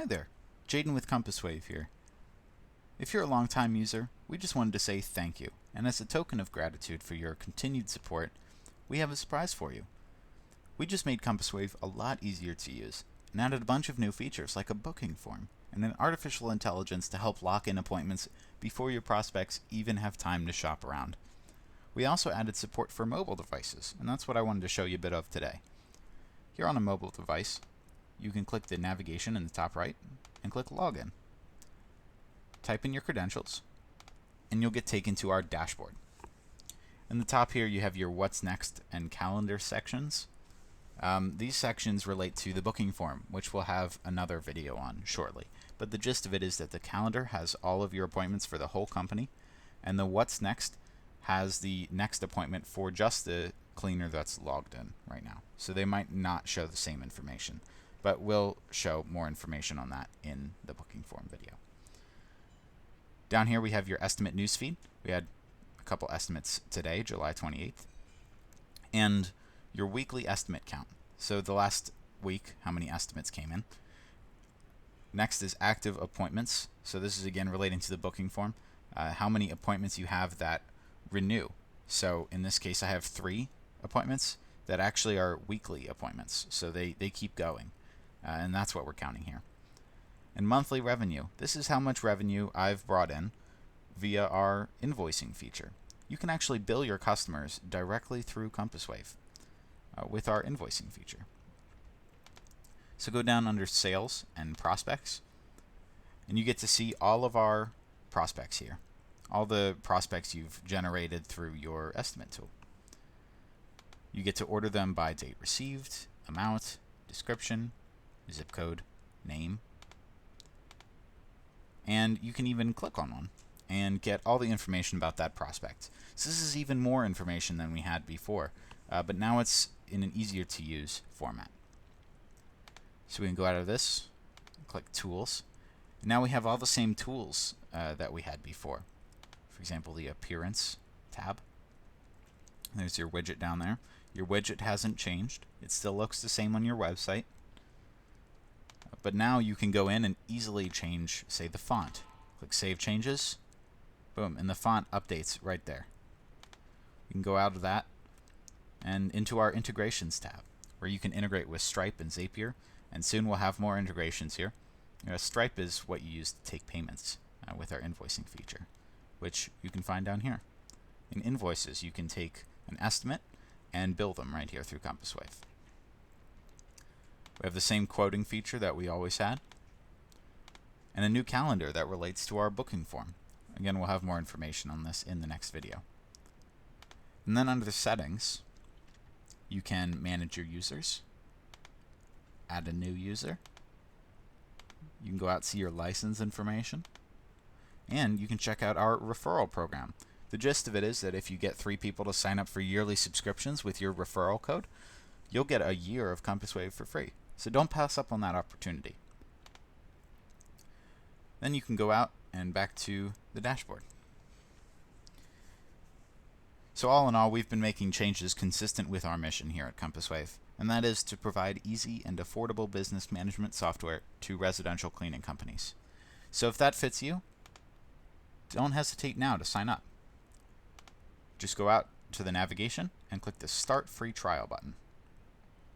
there, Jaden with Compass Wave here. If you're a long-time user, we just wanted to say thank you, and as a token of gratitude for your continued support, we have a surprise for you. We just made Compass Wave a lot easier to use, and added a bunch of new features like a booking form, and an artificial intelligence to help lock in appointments before your prospects even have time to shop around. We also added support for mobile devices, and that's what I wanted to show you a bit of today. Here on a mobile device, you can click the navigation in the top right, and click Login. Type in your credentials, and you'll get taken to our dashboard. In the top here, you have your What's Next and Calendar sections. These sections relate to the booking form, which we'll have another video on shortly. But the gist of it is that the calendar has all of your appointments for the whole company, and the What's Next has the next appointment for just the cleaner that's logged in right now. So they might not show the same information, but we'll show more information on that in the booking form video. Down here we have your estimate newsfeed. We had a couple estimates today, July 28th, and your weekly estimate count. So the last week, how many estimates came in. Next is active appointments. So this is again relating to the booking form. How many appointments you have that renew. So in this case, I have 3 appointments that actually are weekly appointments. So they keep going, and that's what we're counting here. And monthly revenue. This is how much revenue I've brought in via our invoicing feature. You can actually bill your customers directly through Compass Wave with our invoicing feature. So go down under Sales and Prospects, and you get to see all of our prospects here. All the prospects you've generated through your estimate tool. You get to order them by date received, amount, description, zip code, name, and you can even click on one and get all the information about that prospect. So this is even more information than we had before, but now it's in an easier to use format. So we can go out of this, click Tools, and now we have all the same tools that we had before. For example, the Appearance tab. There's your widget down there. Your widget hasn't changed. It still looks the same on your website. But now you can go in and easily change, say, the font. Click Save Changes. Boom, and the font updates right there. You can go out of that and into our Integrations tab, where you can integrate with Stripe and Zapier, and soon we'll have more integrations here. Stripe is what you use to take payments with our invoicing feature, which you can find down here. In Invoices, you can take an estimate and bill them right here through Compass Wave. We have the same quoting feature that we always had, and a new calendar that relates to our booking form. Again, we'll have more information on this in the next video. And then under the settings, you can manage your users, add a new user, you can go out and see your license information, and you can check out our referral program. The gist of it is that if you get 3 people to sign up for yearly subscriptions with your referral code, you'll get a year of Compass Wave for free. So don't pass up on that opportunity. Then you can go out and back to the dashboard. So all in all, we've been making changes consistent with our mission here at Compass Wave, and that is to provide easy and affordable business management software to residential cleaning companies. So if that fits you, don't hesitate now to sign up. Just go out to the navigation and click the Start Free Trial button.